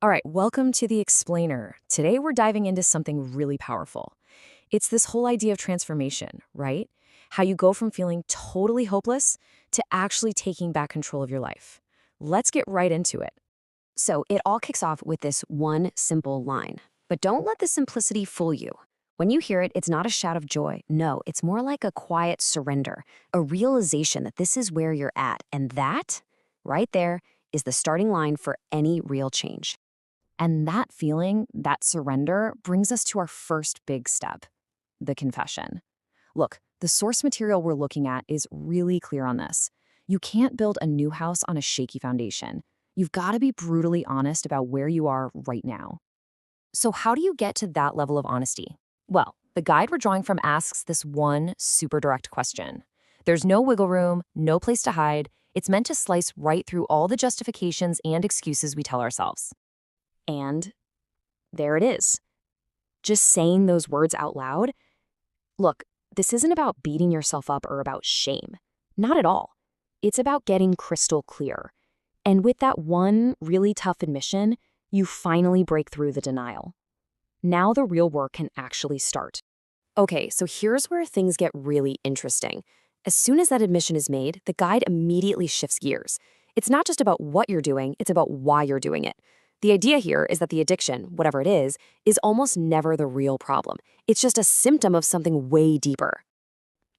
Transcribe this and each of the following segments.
All right, welcome to The Explainer. Today we're diving into something really powerful. It's this whole idea of transformation, right? How you go from feeling totally hopeless to actually taking back control of your life. Let's get right into it. So it all kicks off with this one simple line. But don't let the simplicity fool you. When you hear it, it's not a shout of joy. No, it's more like a quiet surrender, a realization that this is where you're at. And that, right there, is the starting line for any real change. And that feeling, that surrender, brings us to our first big step, the confession. Look, the source material we're looking at is really clear on this. You can't build a new house on a shaky foundation. You've got to be brutally honest about where you are right now. So how do you get to that level of honesty? Well, the guide we're drawing from asks this one super direct question. There's no wiggle room, no place to hide. It's meant to slice right through all the justifications and excuses we tell ourselves. And there it is. Just saying those words out loud. Look, this isn't about beating yourself up or about shame. Not at all. It's about getting crystal clear. And with that one really tough admission, you finally break through the denial. Now the real work can actually start. Okay, so here's where things get really interesting. As soon as that admission is made, the guide immediately shifts gears. It's not just about what you're doing, it's about why you're doing it. The idea here is that the addiction, whatever it is almost never the real problem. It's just a symptom of something way deeper.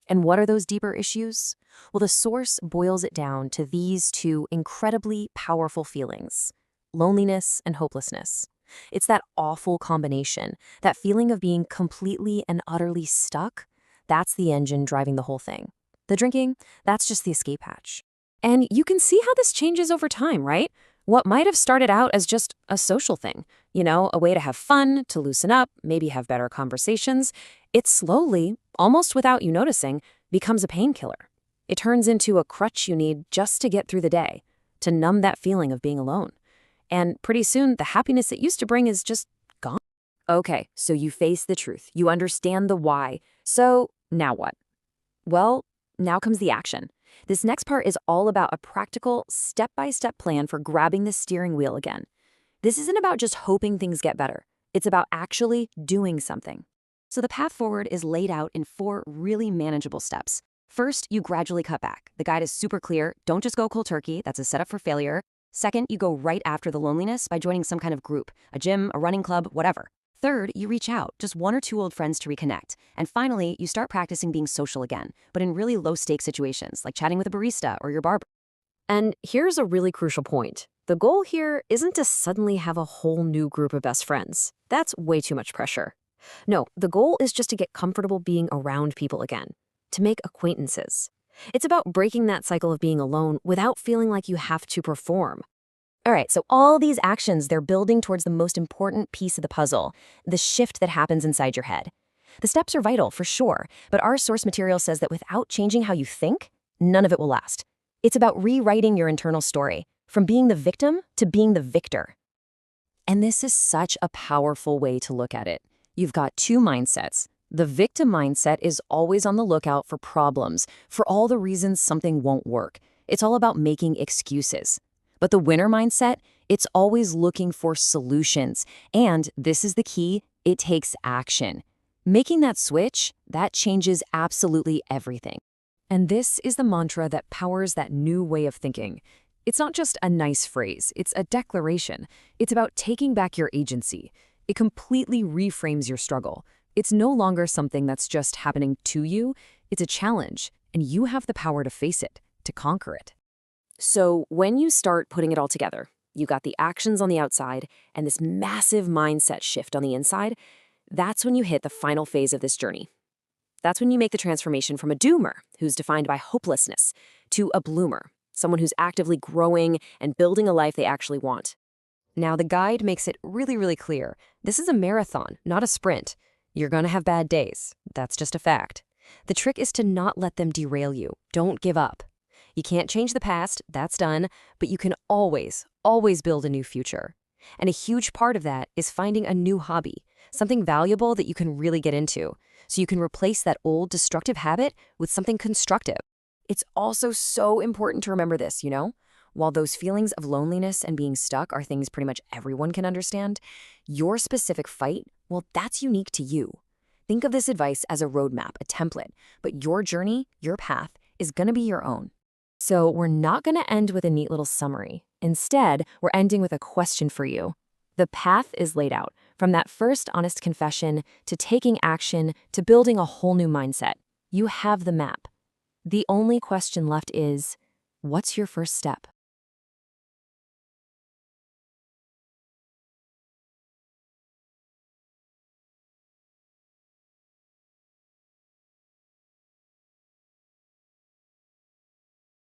And what are those deeper issues? Well, the source boils it down to these two incredibly powerful feelings: loneliness and hopelessness. It's that awful combination, that feeling of being completely and utterly stuck. That's the engine driving the whole thing. The drinking, that's just the escape hatch. And you can see how this changes over time, right? What might have started out as just a social thing, a way to have fun, to loosen up, maybe have better conversations, it slowly, almost without you noticing, becomes a painkiller. It turns into a crutch you need just to get through the day, to numb that feeling of being alone. And pretty soon, the happiness it used to bring is just gone. Okay, so you face the truth. You understand the why. So now what? Well, now comes the action. This next part is all about a practical, step-by-step plan for grabbing the steering wheel again. This isn't about just hoping things get better. It's about actually doing something. So the path forward is laid out in 4 really manageable steps. First, you gradually cut back. The guide is super clear. Don't just go cold turkey. That's a setup for failure. Second, you go right after the loneliness by joining some kind of group, a gym, a running club, whatever. Third, you reach out, just 1 or 2 old friends to reconnect. And finally, you start practicing being social again, but in really low-stakes situations, like chatting with a barista or your barber. And here's a really crucial point. The goal here isn't to suddenly have a whole new group of best friends. That's way too much pressure. No, the goal is just to get comfortable being around people again, to make acquaintances. It's about breaking that cycle of being alone without feeling like you have to perform. All right, so all these actions, they're building towards the most important piece of the puzzle, the shift that happens inside your head. The steps are vital, for sure, but our source material says that without changing how you think, none of it will last. It's about rewriting your internal story, from being the victim to being the victor. And this is such a powerful way to look at it. You've got 2 mindsets. The victim mindset is always on the lookout for problems, for all the reasons something won't work. It's all about making excuses. But the winner mindset, it's always looking for solutions. And this is the key, it takes action. Making that switch, that changes absolutely everything. And this is the mantra that powers that new way of thinking. It's not just a nice phrase, it's a declaration. It's about taking back your agency. It completely reframes your struggle. It's no longer something that's just happening to you, it's a challenge, and you have the power to face it, to conquer it. So when you start putting it all together, you got the actions on the outside and this massive mindset shift on the inside, that's when you hit the final phase of this journey. That's when you make the transformation from a doomer, who's defined by hopelessness, to a bloomer, someone who's actively growing and building a life they actually want. Now, the guide makes it really, really clear. This is a marathon, not a sprint. You're going to have bad days. That's just a fact. The trick is to not let them derail you. Don't give up. You can't change the past, that's done, but you can always, always build a new future. And a huge part of that is finding a new hobby, something valuable that you can really get into, so you can replace that old destructive habit with something constructive. It's also so important to remember this, While those feelings of loneliness and being stuck are things pretty much everyone can understand, your specific fight, well, that's unique to you. Think of this advice as a roadmap, a template, but your journey, your path, is going to be your own. So we're not going to end with a neat little summary. Instead, we're ending with a question for you. The path is laid out, from that first honest confession to taking action to building a whole new mindset. You have the map. The only question left is, what's your first step?